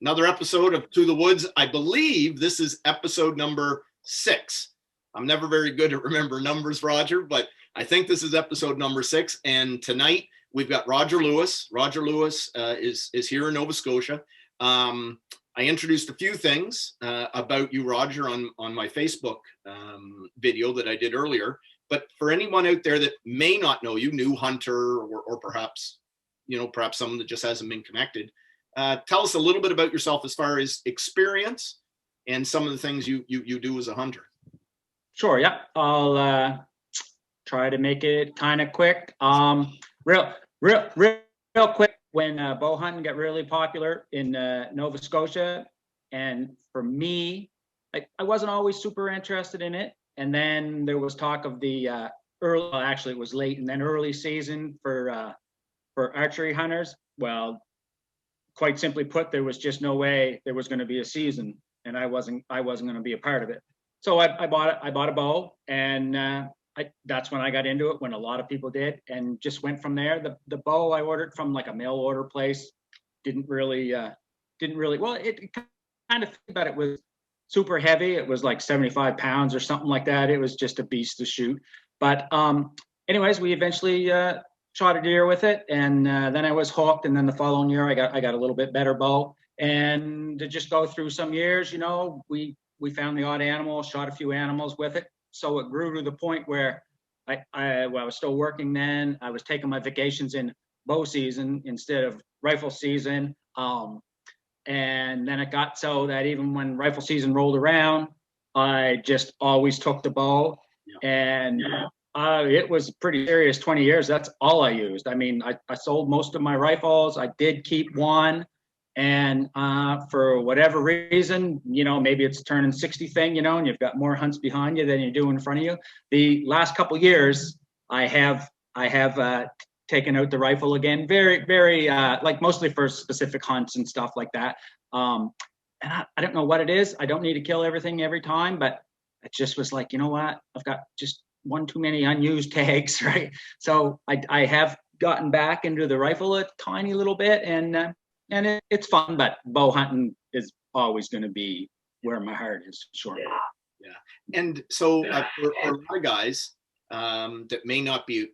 Another episode of To the Woods. I believe this is episode number 6. I'm never very good at remember numbers, Roger, but I think this is episode number 6. And tonight we've got Roger Lewis. Roger Lewis is here in Nova Scotia. I introduced a few things about you, Roger, on my Facebook video that I did earlier. But for anyone out there that may not know you, new hunter, or perhaps, perhaps someone that just hasn't been connected, tell us a little bit about yourself as far as experience and some of the things you do as a hunter. Sure. Yeah. I'll try to make it kind of quick. Real quick. When bow hunting got really popular in Nova Scotia, and for me, I wasn't always super interested in it. And then there was talk of the actually it was late and then early season for archery hunters. Well, quite simply put, there was just no way there was going to be a season, and I wasn't going to be a part of it. So I bought a bow, and that's when I got into it, when a lot of people did, and just went from there. The bow I ordered from like a mail order place didn't really well, it kind of, but it was super heavy. It was like 75 pounds or something like that. It was just a beast to shoot. But anyways, we eventually shot a deer with it, and then I was hooked. And then the following year, I got a little bit better bow. And to just go through some years, we found the odd animal, shot a few animals with it. So it grew to the point where I was still working then. I was taking my vacations in bow season instead of rifle season. And then it got so that even when rifle season rolled around, I just always took the bow. Yeah. And it was pretty serious 20 years. That's all I used. I mean, I sold most of my rifles. I did keep one. And for whatever reason, maybe it's a turning 60 thing, and you've got more hunts behind you than you do in front of you. The last couple of years, I have taken out the rifle again, very, very, like mostly for specific hunts and stuff like that. And I don't know what it is. I don't need to kill everything every time, but it just was like, you know what? I've got just one too many unused tags, right? So I have gotten back into the rifle a tiny little bit, and it's fun, but bow hunting is always going to be where my heart is, sure. Yeah. And so for a lot of guys that may not be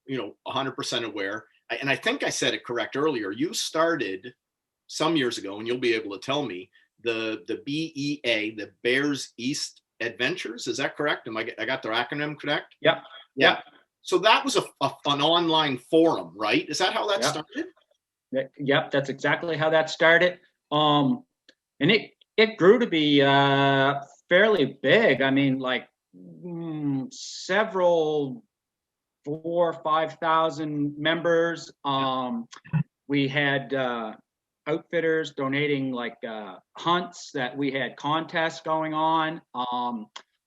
100% aware, and I think I said it correct earlier, you started some years ago, and you'll be able to tell me, the BEA, the Bears East Adventures. Is that correct? I got the acronym correct? Yeah. So that was an online forum, right? Is that how that started? Yep, that's exactly how that started. And it grew to be fairly big. I mean, like several 4,000 or 5,000 members. We had outfitters donating like hunts, that we had contests going on.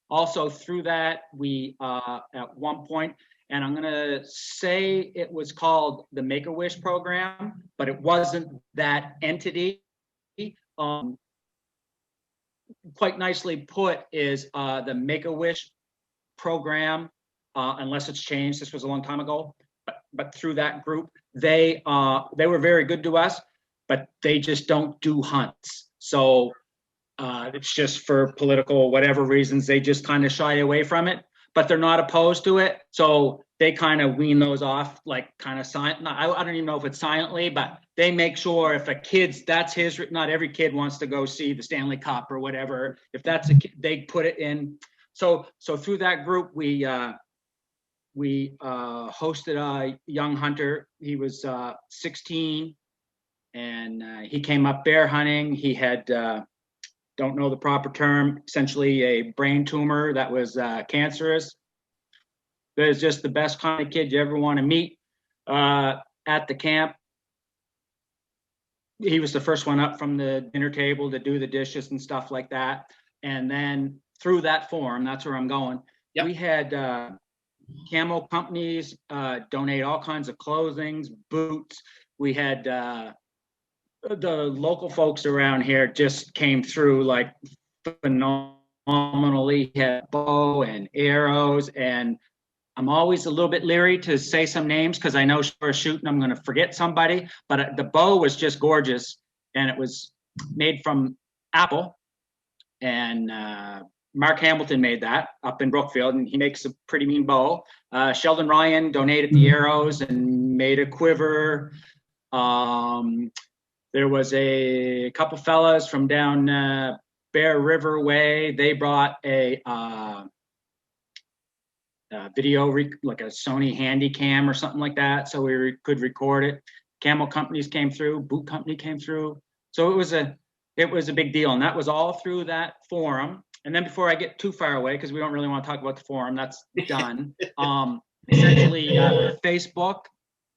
Also through that, we at one point, and I'm going to say it was called the Make-A-Wish program, but it wasn't that entity. Quite nicely put is the Make-A-Wish program, unless it's changed, this was a long time ago, but through that group, they were very good to us, but they just don't do hunts. So it's just for political, whatever reasons, they just kind of shy away from it. But they're not opposed to it, so they kind of wean those off, like kind of silent. I don't even know if it's silently, but they make sure if a kid's, that's his. Not every kid wants to go see the Stanley Cup or whatever. If that's a kid, they put it in. So through that group, we hosted a young hunter. He was 16, and he came up bear hunting. He had don't know the proper term, essentially a brain tumor that was cancerous. But it's just the best kind of kid you ever want to meet at the camp. He was the first one up from the dinner table to do the dishes and stuff like that. And then through that forum, that's where I'm going. Yep. We had camo companies donate all kinds of clothing, boots. We had the local folks around here just came through like phenomenally. Had bow and arrows, and I'm always a little bit leery to say some names because I know for a shooting I'm going to forget somebody, but the bow was just gorgeous. and it was made from apple. And Mark Hamilton made that up in Brookfield, and he makes a pretty mean bow. Sheldon Ryan donated the arrows and made a quiver. There was a couple fellas from down Bear River way. They brought a video, like a Sony Handycam or something like that, so we could record it. Camel companies came through, boot company came through. So it was a big deal, and that was all through that forum. And then before I get too far away, because we don't really want to talk about the forum, that's done. Essentially, Facebook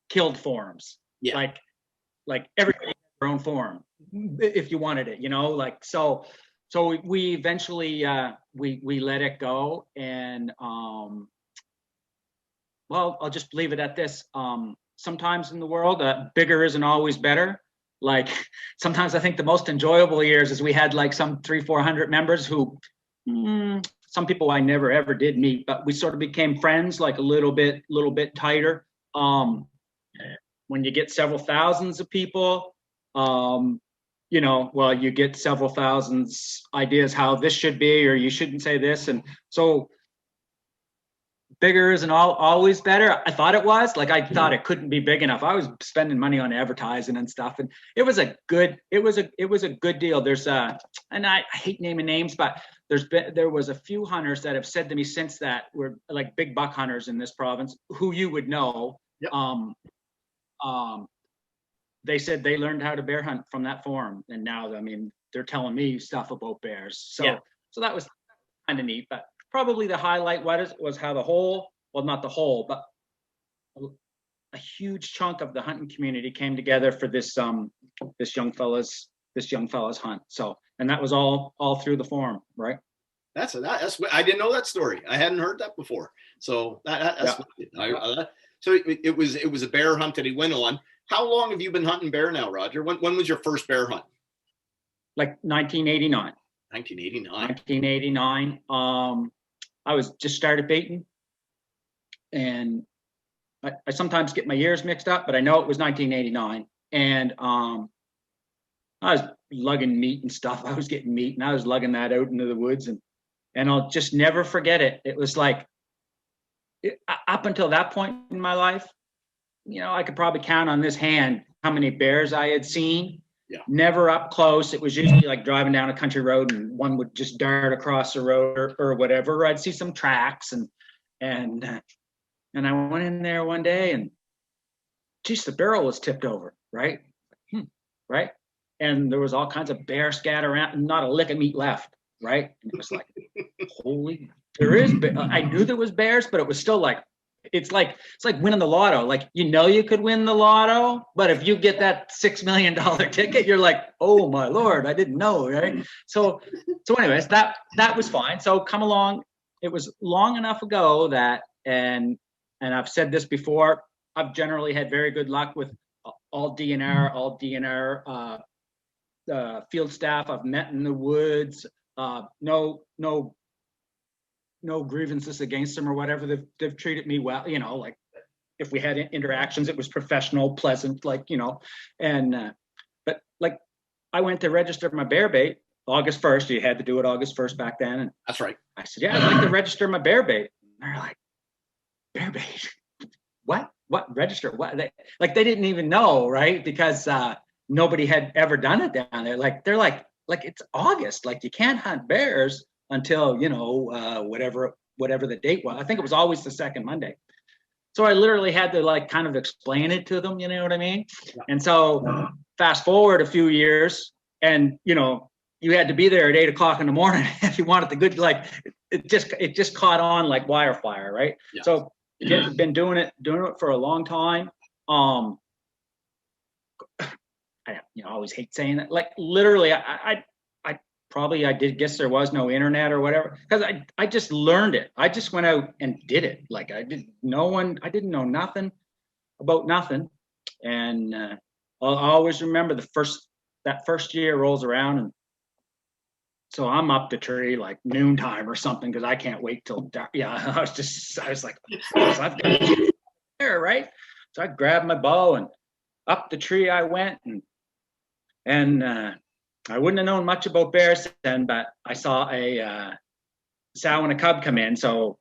killed forums. Yeah. Like everybody had their own forum, if you wanted it, like so. So we eventually we let it go, and well, I'll just leave it at this. Sometimes in the world, bigger isn't always better. Like sometimes I think the most enjoyable years is we had like some 300-400 members who some people I never ever did meet, but we sort of became friends, like a little bit tighter. When you get several thousands of people, well, you get several thousands ideas how this should be, or you shouldn't say this. And so bigger isn't always better. I thought it was. Like I thought it couldn't be big enough. I was spending money on advertising and stuff, and it was a good deal. There's and I hate naming names, but there was a few hunters that have said to me since that, were like big buck hunters in this province, who you would know. Yep. They said they learned how to bear hunt from that forum, and now they're telling me stuff about bears. So that was kind of neat. But probably the highlight was how not the whole, but a huge chunk of the hunting community came together for this young fella's hunt. So, and that was all through the forum, right? That's I didn't know that story. I hadn't heard that before. So that's so it was a bear hunt that he went on. How long have you been hunting bear now, Roger? When was your first bear hunt? Like 1989. 1989. I was just started baiting, and I sometimes get my years mixed up, but I know it was 1989. And I was lugging meat and stuff. I was getting meat, and I was lugging that out into the woods, and I'll just never forget it. It was like up until that point in my life, I could probably count on this hand how many bears I had seen. Yeah. Never up close. It was usually like driving down a country road and one would just dart across the road or whatever. Or I'd see some tracks and I went in there one day and geez, the barrel was tipped over, right? Right. And there was all kinds of bear scat around and not a lick of meat left, right? And it was like, holy, I knew there was bears, but it was still like, it's like winning the lotto. Like, you could win the lotto, but if you get that $6 million ticket, you're like, oh my Lord, I didn't know, right? So anyways, that was fine. So come along. It was long enough ago that, and I've said this before, I've generally had very good luck with all DNR field staff I've met in the woods. No grievances against them or whatever. They've treated me well, like if we had interactions, it was professional, pleasant, but like I went to register my bear bait August 1st. You had to do it August 1st back then. And that's right. I said, yeah, I'd like to register my bear bait. And they're like, bear bait? What register? What? They didn't even know, right? Because nobody had ever done it down there. They're like it's August. Like you can't hunt bears until whatever the date was. I think it was always the second Monday. So I literally had to kind of explain it to them, you know what I mean? Yeah. And so fast forward a few years, and you had to be there at 8 o'clock in the morning if you wanted the good. It just caught on like wire fire, right? Yeah. So I've been doing it for a long time. I always hate saying that. Like literally, I did guess there was no internet or whatever, because I just learned it. I just went out and did it. Like I didn't know nothing about nothing. And I'll always remember that first year rolls around, and so I'm up the tree like noontime or something, because I can't wait till dark. Yeah, I was like, I've got to get there, right? So I grabbed my bow and up the tree I went, and And I wouldn't have known much about bears then, but I saw a sow and a cub come in. So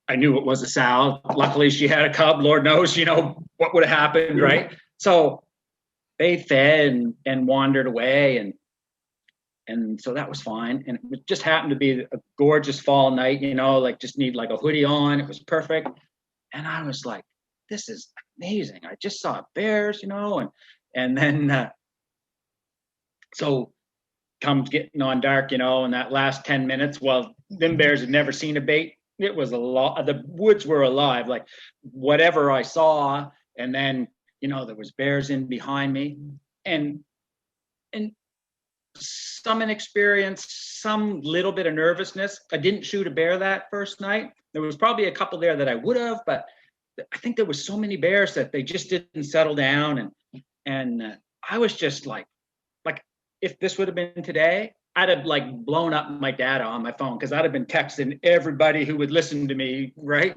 I knew it was a sow. Luckily, she had a cub. Lord knows, what would have happened, right? So they fed and wandered away, and so that was fine. And it just happened to be a gorgeous fall night, like just need like a hoodie on. It was perfect. And I was like, this is amazing. I just saw bears, and then so comes getting on dark, and that last 10 minutes, well, them bears had never seen a bait. It was a lot. The woods were alive, like whatever I saw. And then, there was bears in behind me, and some inexperience, some little bit of nervousness. I didn't shoot a bear that first night. There was probably a couple there that I would have, but I think there was so many bears that they just didn't settle down. And I was just like, if this would have been today, I'd have like blown up my data on my phone, because I'd have been texting everybody who would listen to me, right?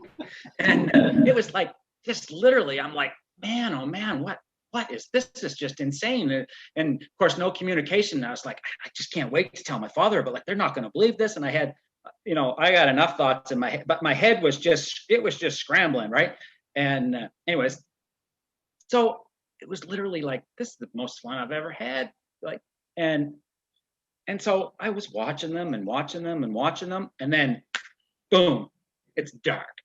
And it was like, just literally, I'm like, man, oh man, what is this? Is just insane. And of course, no communication. I was like, I just can't wait to tell my father, but like, they're not going to believe this. And I had, I got enough thoughts in my head, but my head was just scrambling, right? And anyways, so it was literally like, this is the most fun I've ever had. Like, and so I was watching them and watching them and watching them, and then boom, it's dark.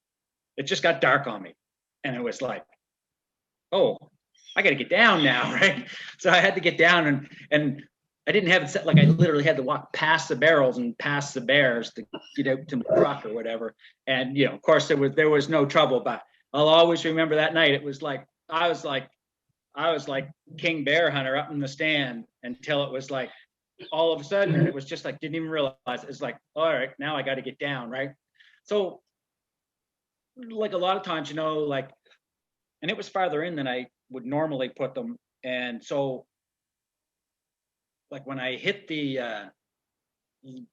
It just got dark on me. And it was like, oh, I got to get down now, right? So I had to get down, and I didn't have it set, like I literally had to walk past the barrels and past the bears to get out to my truck or whatever. And, of course there was no trouble, but I'll always remember that night. It was like, I was like King Bear Hunter up in the stand, until it was like, all of a sudden, it was just like, didn't even realize it. It's like, all right, now I got to get down, right? So like a lot of times, like, and it was farther in than I would normally put them. And so like when I hit the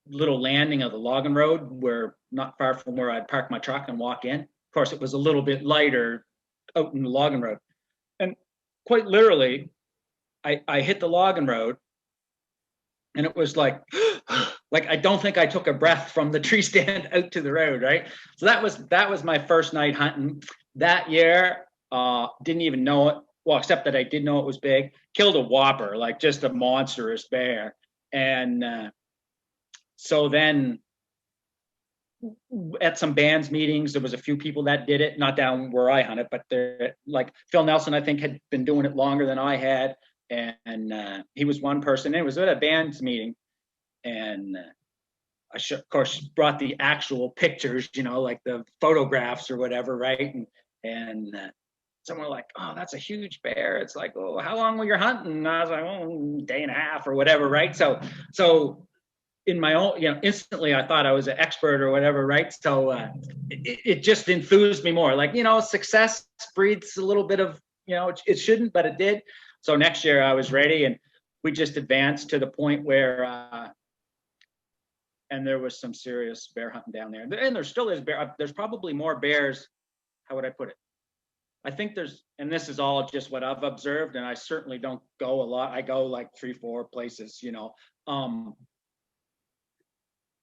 little landing of the logging road, where not far from where I'd park my truck and walk in, of course, it was a little bit lighter out in the logging road. And quite literally, I hit the logging road, and it was like, like, I don't think I took a breath from the tree stand out to the road, right? So that was my first night hunting that year. Didn't even know it. Well, except that I did know it was big. Killed a whopper, like just a monstrous bear. And so then at some bands meetings, there was a few people that did it, not down where I hunted, but like Phil Nelson, I think, had been doing it longer than I had. And he was one person. It was at a band's meeting. And I, of course, brought the actual pictures, like the photographs or whatever, right? And someone like, oh, that's a huge bear. It's like, oh, how long were you hunting? And I was like, oh, day and a half or whatever, right? So in my own, instantly I thought I was an expert or whatever, right? So it just enthused me more. Like, success breeds a little bit of, it shouldn't, but it did. So next year I was ready, and we just advanced to the point where, and there was some serious bear hunting down there. And there still is bear. There's probably more bears. How would I put it? I think and this is all just what I've observed, and I certainly don't go a lot. I go like 3-4 places,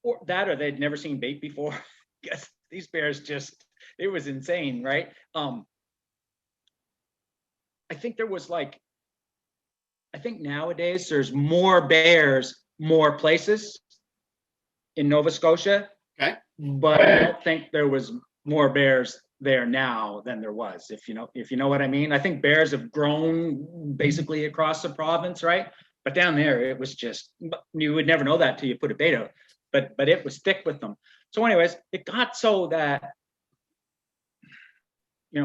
or that, or they'd never seen bait before. Yes, these bears it was insane, right? I think there was I think nowadays there's more bears, more places in Nova Scotia. Okay. But I don't think there was more bears there now than there was, if you know what I mean. I think bears have grown basically across the province, right? But down there, it was just, you would never know that till you put a bait out. But it was thick with them. So anyways, it got so that, we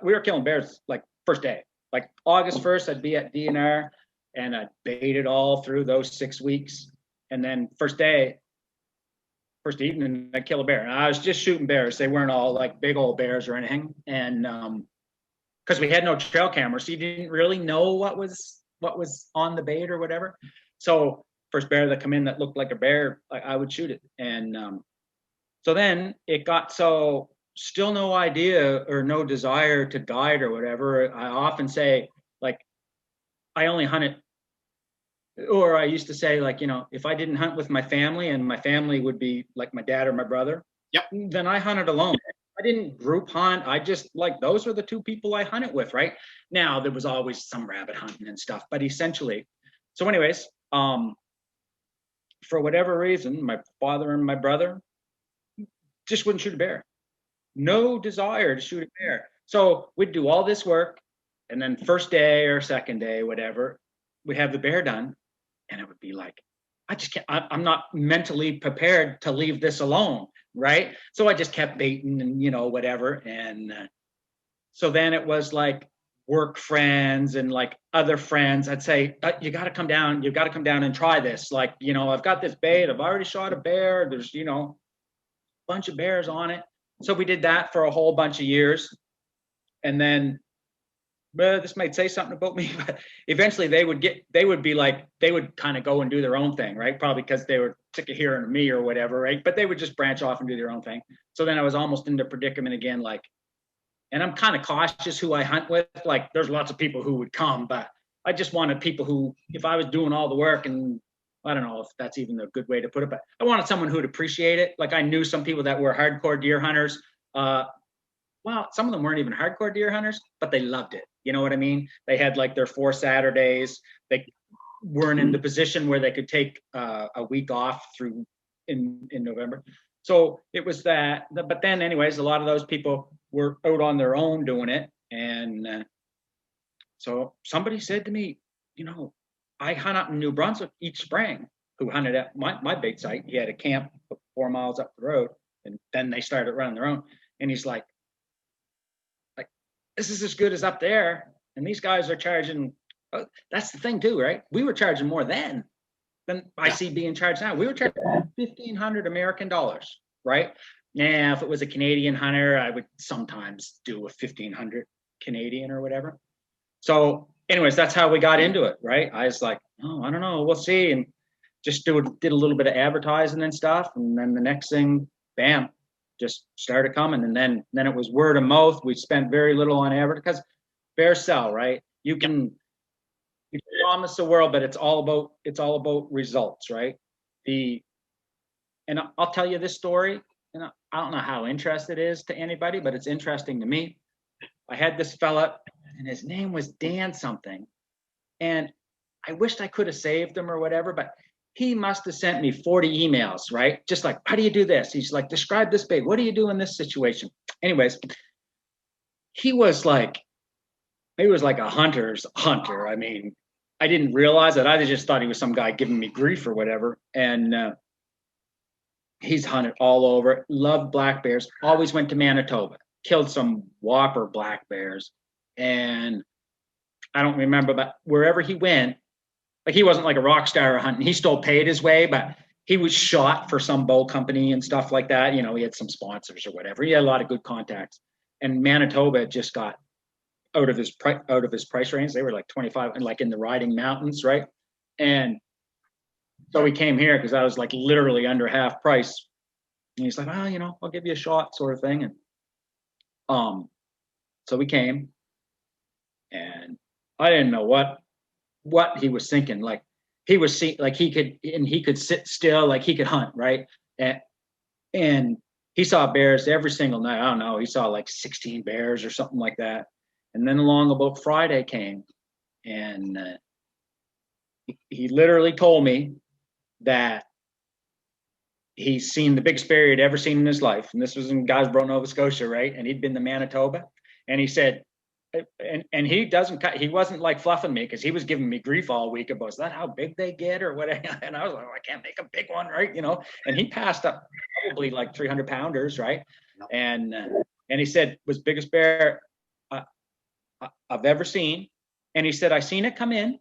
were killing bears like first day. Like August 1st, I'd be at DNR, and I'd baited all through those 6 weeks. And then first evening, I'd kill a bear. And I was just shooting bears. They weren't all like big old bears or anything. And because we had no trail camera, so you didn't really know what was on the bait or whatever. So first bear that come in that looked like a bear, I would shoot it. And so then it got so, still no idea or no desire to guide or whatever. I often say, like, I only hunted or I used to say, like, you know, if I didn't hunt with my family, and my family would be like my dad or my brother, Yep. then I hunted alone. I didn't group hunt. I just, like, those are the two people I hunted with, right? Now there was always some rabbit hunting and stuff, but essentially, so anyways, for whatever reason, my father and my brother just wouldn't shoot a bear. No desire to shoot a bear. So we'd do all this work, and then first day or second day, whatever, we'd have the bear done, and it would be like, I just can't, I'm not mentally prepared to leave this alone, right? So I just kept baiting and, you know, whatever. And so then it was like work friends and like other friends. I'd say, you got to come down. You got to come down and try this. Like, you know, I've got this bait. I've already shot a bear. There's, you know, a bunch of bears on it. So we did that for a whole bunch of years. And then, this might say something about me, but eventually they would be like, they would kind of go and do their own thing, right? Probably because they were sick of hearing me or whatever, right? But they would just branch off and do their own thing. So then I was almost in the predicament again, like, and I'm kind of cautious who I hunt with. Like, there's lots of people who would come, but I just wanted people who, if I was doing all the work, and I don't know if that's even a good way to put it, but I wanted someone who'd appreciate it. Like, I knew some people that were hardcore deer hunters. Well, some of them weren't even hardcore deer hunters, but they loved it. You know what I mean? They had like their 4 Saturdays. They weren't in the position where they could take a week off through in November. So it was that. But then anyways, a lot of those people were out on their own doing it. And so somebody said to me, you know, I hunt up in New Brunswick each spring, who hunted at my bait site. He had a camp 4 miles up the road, and then they started running their own. And he's like, this is as good as up there. And these guys are charging, that's the thing too, right? We were charging more then than I see being charged now. We were charging 1,500 American dollars, right? Now, if it was a Canadian hunter, I would sometimes do a 1,500 Canadian or whatever. So anyways, that's how we got into it, right? I was like, oh, I don't know, we'll see. And just did a little bit of advertising and stuff. And then the next thing, bam, just started coming. And then it was word of mouth. We spent very little on advertising because bears sell, right? You can promise the world, but it's all about results, right? And I'll tell you this story, and I don't know how interested it is to anybody, but it's interesting to me. I had this fella, and his name was Dan something, and I wished I could have saved him or whatever, but he must have sent me 40 emails, right? Just like, how do you do this? He's like, describe this bait. What do you do in this situation? Anyways, he was like a hunter's hunter. I mean, I didn't realize it. I just thought he was some guy giving me grief or whatever. And he's hunted all over, loved black bears, always went to Manitoba, killed some whopper black bears. And I don't remember, but wherever he went, like, he wasn't like a rock star hunting. He still paid his way, but he was shot for some bow company and stuff like that. You know, he had some sponsors or whatever. He had a lot of good contacts. And Manitoba just got out of his price range. They were like 25 and like in the Riding Mountains, right? And so we came here because I was like literally under half price. And he's like, well, you know, I'll give you a shot, sort of thing. And so we came, and I didn't know what he was thinking. Like, he was like he could sit still, like he could hunt, right? And he saw bears every single night. I don't know, he saw like 16 bears or something like that. And then along about Friday came, and he literally told me that he's seen the biggest bear he'd ever seen in his life. And this was in Guysborough, Nova Scotia, right? And he'd been to Manitoba. And he said, and he wasn't like fluffing me, because he was giving me grief all week about, is that how big they get or what? And I was like, I can't make a big one, right? You know, and he passed up probably like 300 pounders, right? No. And he said, was biggest bear I've ever seen. And he said, I seen it come in,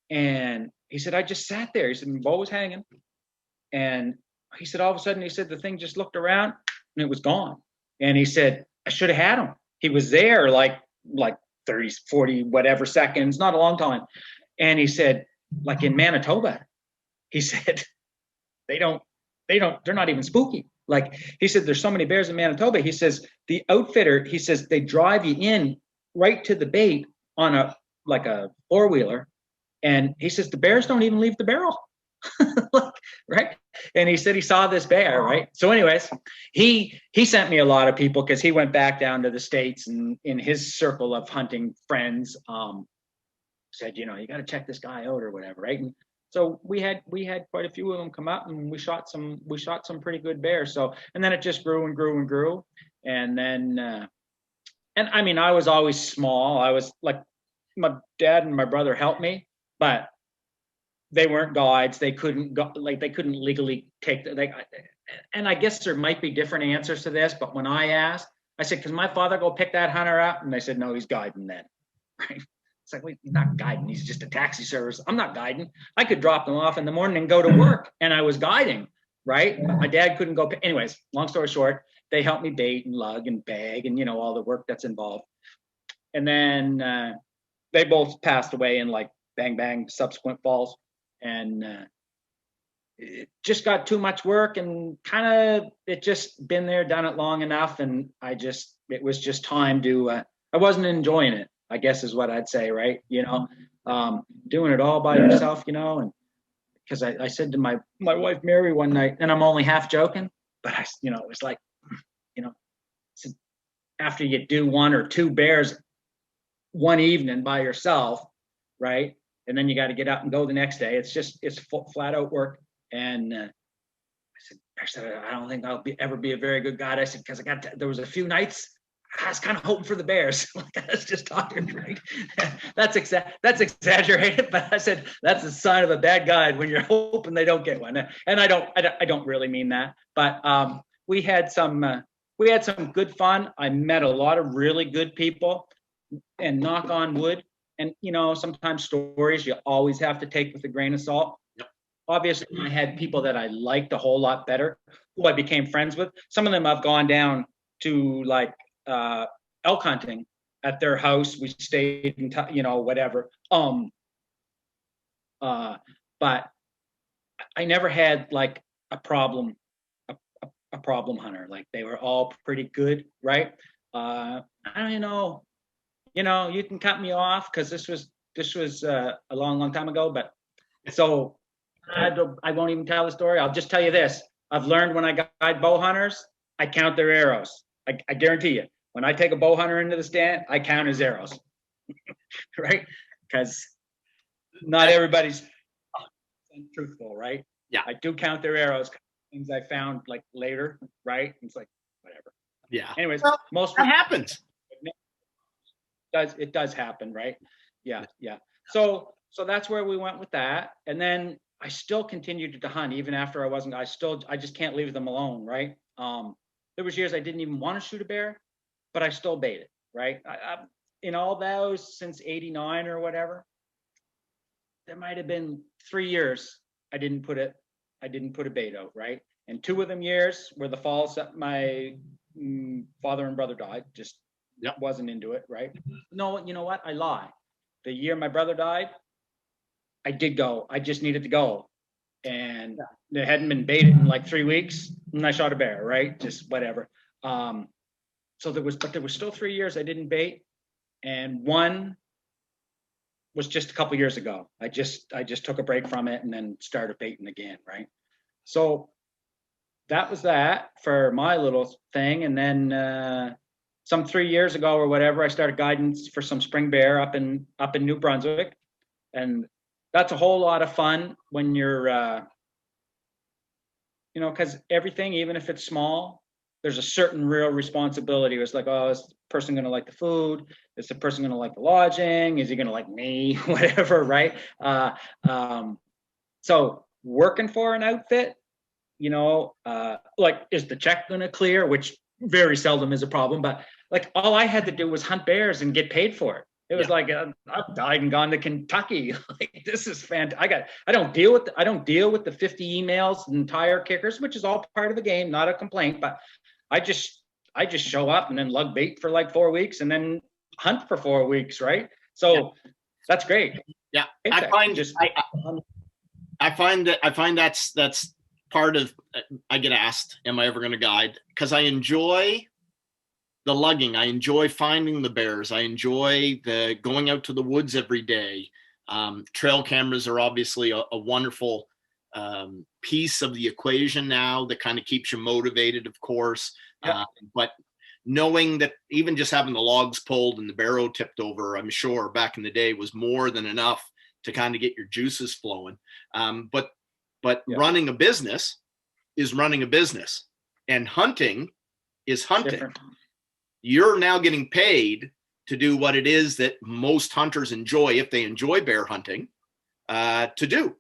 and he said, I just sat there. He said, my bow was hanging, and he said, all of a sudden, he said, the thing just looked around and it was gone. And he said, I should have had him. He was there like 30, 40, whatever seconds, not a long time. And he said, like in Manitoba, he said, they're not even spooky. Like, he said, there's so many bears in Manitoba. He says, the outfitter, he says, they drive you in right to the bait on a 4-wheeler, And he says, the bears don't even leave the barrel. Right. And he said he saw this bear. Right. So anyways, he sent me a lot of people because he went back down to the States, and in his circle of hunting friends, said, you got to check this guy out or whatever. Right. And so we had quite a few of them come up, and we shot some pretty good bears. So, and then it just grew and grew and grew. And then, and I mean, I was always small. I was like, my dad and my brother helped me, but they weren't guides. They couldn't go, like, they couldn't legally take and I guess there might be different answers to this, but when I asked, I said, "Cause my father go pick that hunter up?" And they said, "No, he's guiding then." Right. It's like, wait, he's not guiding. He's just a taxi service. I'm not guiding. I could drop them off in the morning and go to work, and I was guiding. Right. But my dad couldn't go. Anyways, long story short, they helped me bait and lug and bag and, all the work that's involved. And then they both passed away in like bang, bang, subsequent falls. And it just got too much work, and kind of it just been there, done it long enough. And it was just time to, I wasn't enjoying it, I guess is what I'd say. Right. Doing it all by yourself, and because I said to my wife, Mary, one night, and I'm only half joking, but it was like, after you do one or two bears one evening by yourself, right? And then you got to get up and go the next day. It's flat out work. And I said, I don't think I'll ever be a very good guide. I said, because there was a few nights I was kind of hoping for the bears. Like, I was just talking, right? That's exaggerated, but I said that's a sign of a bad guide when you're hoping they don't get one. And I don't really mean that, but we had some good fun. I met a lot of really good people, and knock on wood. And, sometimes stories you always have to take with a grain of salt. Yep. Obviously, I had people that I liked a whole lot better, who I became friends with. Some of them I've gone down to, like, elk hunting at their house. We stayed in, whatever. But I never had like a problem hunter. Like, they were all pretty good, right? I don't know. You can cut me off because this was a long time ago. But so I won't even tell the story. I'll just tell you this: I've learned when I guide bow hunters, I count their arrows. I guarantee you, when I take a bow hunter into the stand, I count his arrows, right? Because not everybody's truthful, right? Yeah, I do count their arrows. Things I found like later, right? It's like whatever. Yeah. Anyways, well, most that happens. It does happen, right? Yeah. So that's where we went with that. And then I still continued to hunt even after I wasn't. I just can't leave them alone, right? There was years I didn't even want to shoot a bear, but I still baited, right? I in all those since '89 or whatever, there might have been 3 years I didn't put a bait out, right? And 2 of them years were the falls that my father and brother died. Just wasn't into it, right? No, you know what? I lie. The year my brother died, I did go. I just needed to go. And it hadn't been baited in like 3 weeks, and I shot a bear, right? Just whatever. So there was still 3 years I didn't bait, and one was just a couple years ago. I just took a break from it and then started baiting again, right? So that was that for my little thing. And then some 3 years ago or whatever, I started guiding for some spring bear up in New Brunswick, and that's a whole lot of fun when you're because everything, even if it's small, there's a certain real responsibility. It's like, oh, is the person going to like the food? Is the person going to like the lodging? Is he going to like me? Whatever, right? So working for an outfit, like, is the check going to clear? Which very seldom is a problem, but like, all I had to do was hunt bears and get paid for it. It was like, I've died and gone to Kentucky. Like, this is fantastic. I don't deal with the 50 emails and tire kickers, which is all part of the game, not a complaint. But I just show up and then lug bait for like 4 weeks and then hunt for 4 weeks, right? So that's great. Yeah, I find that's part of. I get asked, "Am I ever going to guide?" Because I enjoy the lugging. I enjoy finding the bears. I enjoy the going out to the woods every day. Trail cameras are obviously a wonderful piece of the equation now that kind of keeps you motivated, of course. Yeah. But knowing that even just having the logs pulled and the barrow tipped over, I'm sure back in the day was more than enough to kind of get your juices flowing. But running a business is running a business, and hunting is hunting. Different. You're now getting paid to do what it is that most hunters enjoy, if they enjoy bear hunting, to do.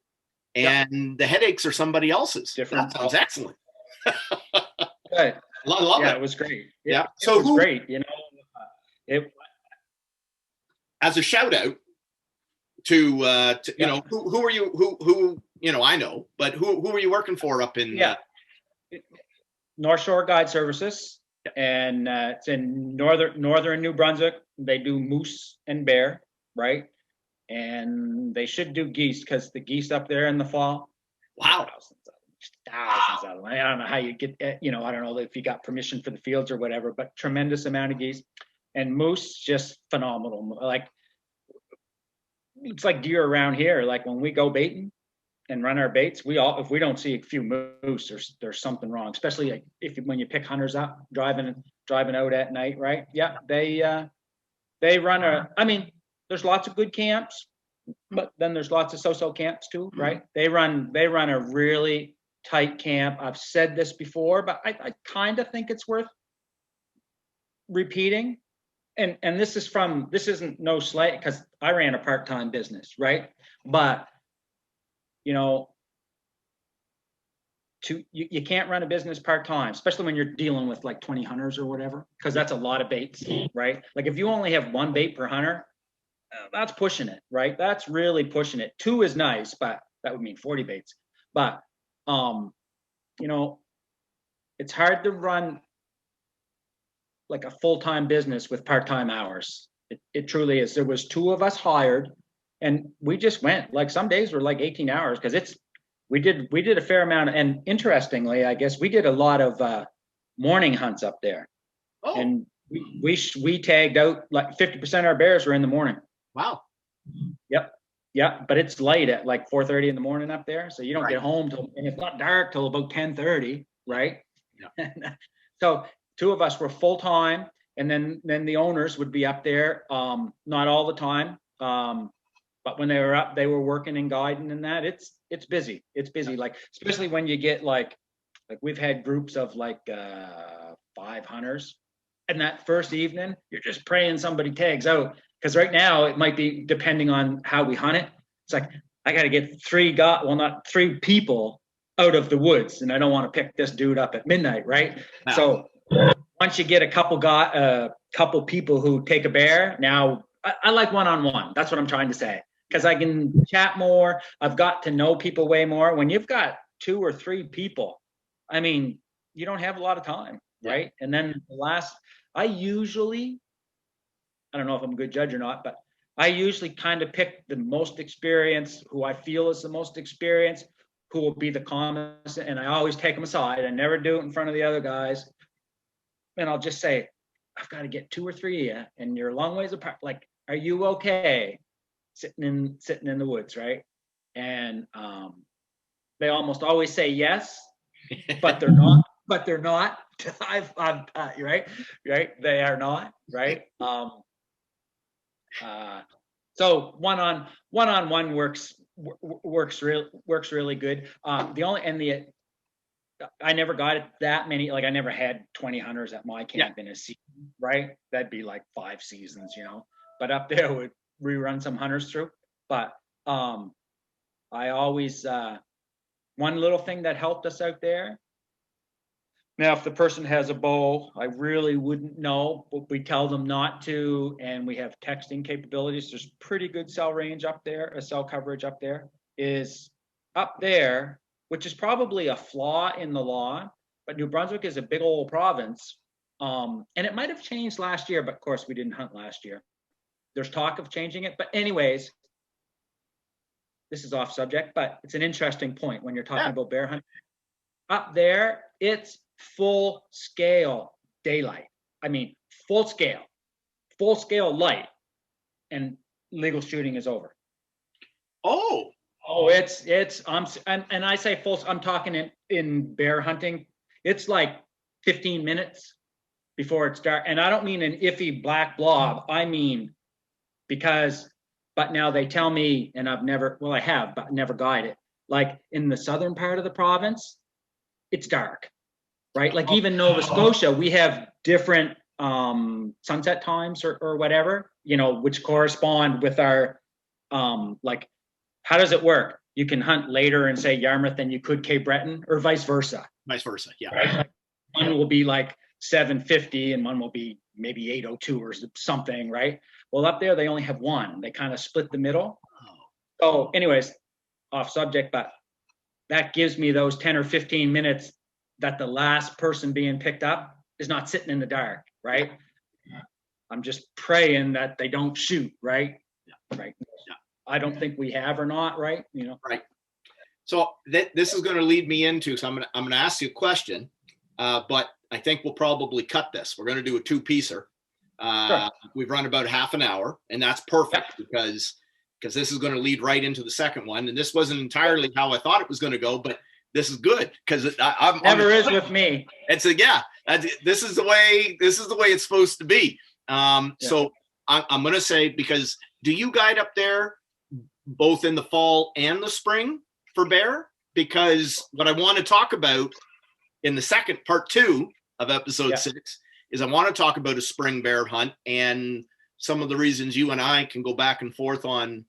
And the headaches are somebody else's. Different. That sounds excellent. Good. I love Yeah, it. it was great. Yeah. So it was great. You know, it. As a shout out to you know, who are you? Who you know? I know, but who are you working for up in? North Shore Guide Services, and it's in northern New Brunswick. They do moose and bear, right? And they should do geese, because the geese up there in the fall. Wow. Thousands of them. I don't know how you get, you know, I don't know if you got permission for the fields or whatever, but tremendous amount of geese. And moose, just phenomenal. Like, it's like deer around here. Like when we go baiting and run our baits, if we don't see a few moose, there's something wrong. Especially like when you pick hunters up driving out at night, right? Yeah, they run I mean, there's lots of good camps, but then there's lots of so-so camps too, right? They run a really tight camp. I've said this before, but I kind of think it's worth repeating. And this isn't no slight, because I ran a part-time business, right? But you know, you can't run a business part-time, especially when you're dealing with like 20 hunters or whatever, because that's a lot of baits, right? Like if you only have one bait per hunter, that's pushing it, right? That's really pushing it. 2 is nice, but that would mean 40 baits. But you know, it's hard to run like a full-time business with part-time hours. It truly is. There was 2 of us hired, and we just went, like some days were like 18 hours, because we did a fair amount. And interestingly, I guess we did a lot of morning hunts up there. Oh. And we tagged out like 50% of our bears were in the morning. Wow. Yep. Yeah, but it's light at like 4:30 in the morning up there, so you don't Right. get home and it's not dark till about 10:30, right? Yeah. So 2 of us were full time, and then the owners would be up there, not all the time, but when they were up, they were working and guiding and that. It's busy. It's busy, like especially when you get like we've had groups of like 5 hunters, and that first evening you're just praying somebody tags out. Because right now it might be, depending on how we hunt it, it's like I got to get 3 people out of the woods, and I don't want to pick this dude up at midnight, right? No. So once you get a couple people who take a bear, now I like one-on-one. That's what I'm trying to say, because I can chat more. I've got to know people way more. When you've got 2 or 3 people, I mean, you don't have a lot of time, right? And then I don't know if I'm a good judge or not, but I usually kind of pick the most experienced, who I feel is the most experienced, who will be the calmest, and I always take them aside. I never do it in front of the other guys. And I'll just say, I've got to get 2 or 3 of you, and you're a long ways apart. Like, are you okay sitting in the woods, right? And they almost always say yes, but they're not. But they're not. I've right. They are not, right? So one-on-one works really good. I never got that many. Like I never had 20 hunters at my camp in a season, right? That'd be like 5 seasons, you know. But up there would rerun some hunters through. But I always one little thing that helped us out there. Now, if the person has a bow, I really wouldn't know, but we tell them not to, and we have texting capabilities. There's pretty good cell range up there, cell coverage up there, which is probably a flaw in the law, but New Brunswick is a big old province, and it might have changed last year, but of course we didn't hunt last year. There's talk of changing it, but anyways, this is off subject, but it's an interesting point when you're talking about bear hunting. Up there, it's full scale daylight. I mean, full scale light, and legal shooting is over. Oh, Oh, and I say full, I'm talking in bear hunting. It's like 15 minutes before it's dark. And I don't mean an iffy black blob. I mean, but now they tell me, and I have, but never guided. Like in the southern part of the province, it's dark, right? Like even Nova Scotia, we have different sunset times or whatever, which correspond with our, like, how does it work? You can hunt later in, say, Yarmouth than you could Cape Breton, or vice versa. Vice versa, yeah. Right? Like one will be like 7:50 and one will be maybe 8:02 or something, right? Well, up there, they only have one. They kind of split the middle. So anyways, off subject, but that gives me those 10 or 15 minutes that the last person being picked up is not sitting in the dark, right? I'm just praying that they don't shoot, right? Yeah. Right. I don't think we have or not, right? Right. So this is going to lead me into, so I'm going to ask you a question, but I think we'll probably cut this. We're going to do a two-piecer. Sure. We've run about half an hour, and that's perfect because this is going to lead right into the second one. And this wasn't entirely how I thought it was going to go, but this is good because I'm never is with me. It's this is the way it's supposed to be. So I'm going to say, because do you guide up there both in the fall and the spring for bear? Because what I want to talk about in the second part 2 of episode 6 is I want to talk about a spring bear hunt and some of the reasons you and I can go back and forth on,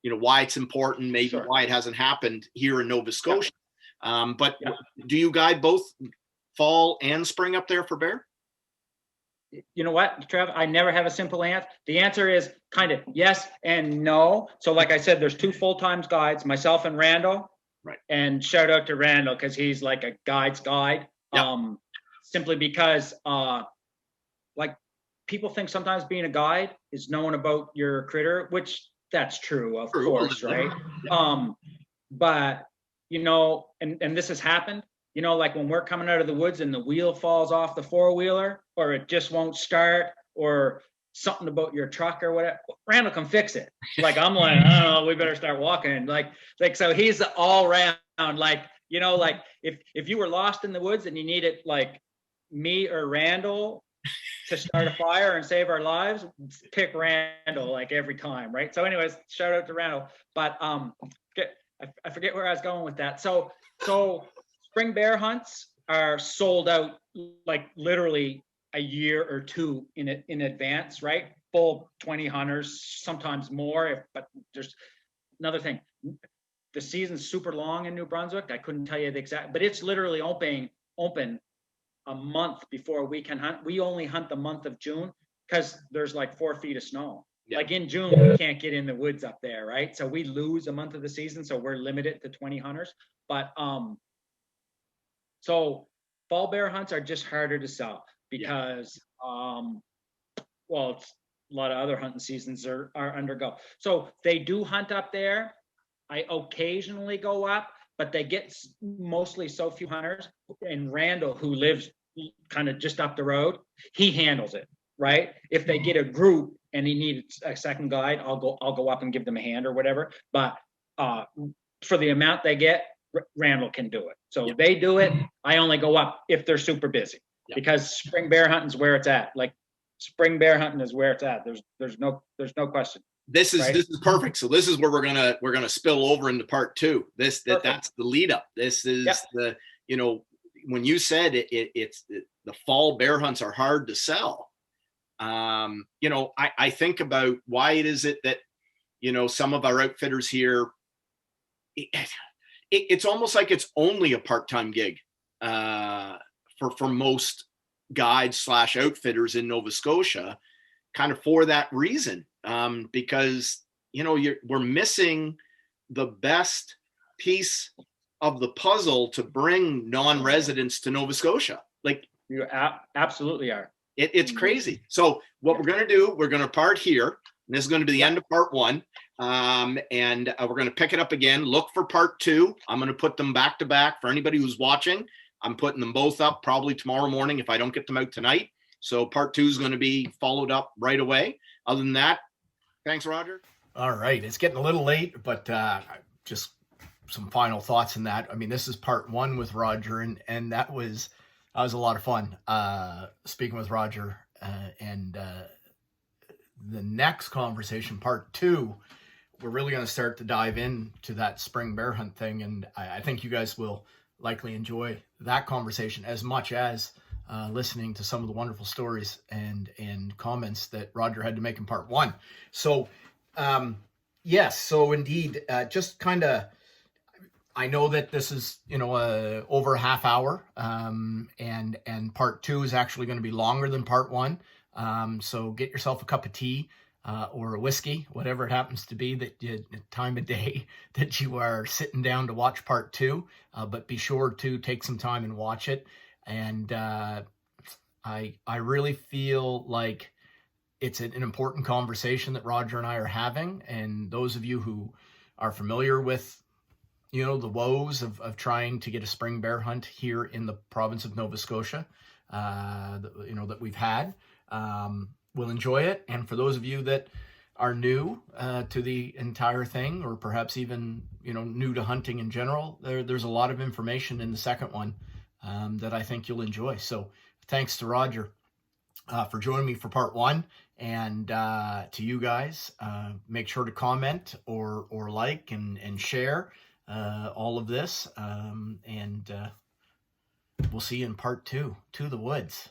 why it's important, maybe why it hasn't happened here in Nova Scotia. But do you guide both fall and spring up there for bear? You know what, Trev? I never have a simple answer. The answer is kind of yes and no. So like I said, there's 2 full-time guides, myself and Randall. Right. And shout out to Randall because he's like a guide's guide. Yep. Simply because like people think sometimes being a guide is knowing about your critter, which that's true, of course, right? Yep. But and this has happened. Like when we're coming out of the woods and the wheel falls off the 4-wheeler, or it just won't start, or something about your truck or whatever, Randall can fix it. Like, I'm like, I don't know, we better start walking. Like, so he's all around, like, like if you were lost in the woods and you needed like me or Randall to start a fire and save our lives, pick Randall like every time. Right. So anyways, shout out to Randall, but I forget where I was going with that. So spring bear hunts are sold out like literally a year or 2 in advance, right? Full 20 hunters, sometimes more. But there's another thing. The season's super long in New Brunswick. I couldn't tell you the exact, but it's literally open a month before we can hunt. We only hunt the month of June because there's like 4 feet of snow. Yeah. Like in June, we can't get in the woods up there, right? So we lose a month of the season. So we're limited to 20 hunters. But so fall bear hunts are just harder to sell because, it's a lot of other hunting seasons are undergo. So they do hunt up there. I occasionally go up, but they get mostly so few hunters. And Randall, who lives kind of just up the road, he handles it, right? If they get a group and he needs a second guide, I'll go up and give them a hand or whatever. But for the amount they get, Randall can do it. So they do it. I only go up if they're super busy because spring bear hunting is where it's at. Like spring bear hunting is where it's at. There's no question. This is perfect. So this is where we're gonna spill over into part 2. That's the lead up. This is the when you said it's the fall bear hunts are hard to sell. I think about why is it that some of our outfitters here. It's almost like it's only a part-time gig for most guides / outfitters in Nova Scotia, kind of for that reason, because we're missing the best piece of the puzzle to bring non-residents to Nova Scotia. Like you absolutely are. It's crazy. So what we're going to do, we're going to part here. And this is going to be the end of part 1. And we're going to pick it up again. Look for part 2. I'm going to put them back to back for anybody who's watching. I'm putting them both up probably tomorrow morning if I don't get them out tonight. So part 2 is going to be followed up right away. Other than that, thanks, Roger. All right, it's getting a little late, but just some final thoughts on that. I mean, this is part one with Roger, and that was a lot of fun speaking with Roger. And the next conversation, part two, we're really going to start to dive into that spring bear hunt thing, and I think you guys will likely enjoy that conversation as much as listening to some of the wonderful stories and comments that Roger had to make in part one. So, yes, so indeed, just kind of, I know that this is, over a half hour, and part two is actually going to be longer than part one. So get yourself a cup of tea, or a whiskey, whatever it happens to be time of day that you are sitting down to watch part two. But be sure to take some time and watch it. And I really feel like it's an important conversation that Roger and I are having. And those of you who are familiar with, the woes of trying to get a spring bear hunt here in the province of Nova Scotia, that we've had, will enjoy it. And for those of you that are new to the entire thing, or perhaps even, new to hunting in general, there's a lot of information in the second one that I think you'll enjoy. So thanks to Roger for joining me for part one, and to you guys, make sure to comment or like and share all of this, and we'll see you in part two, To the Woods.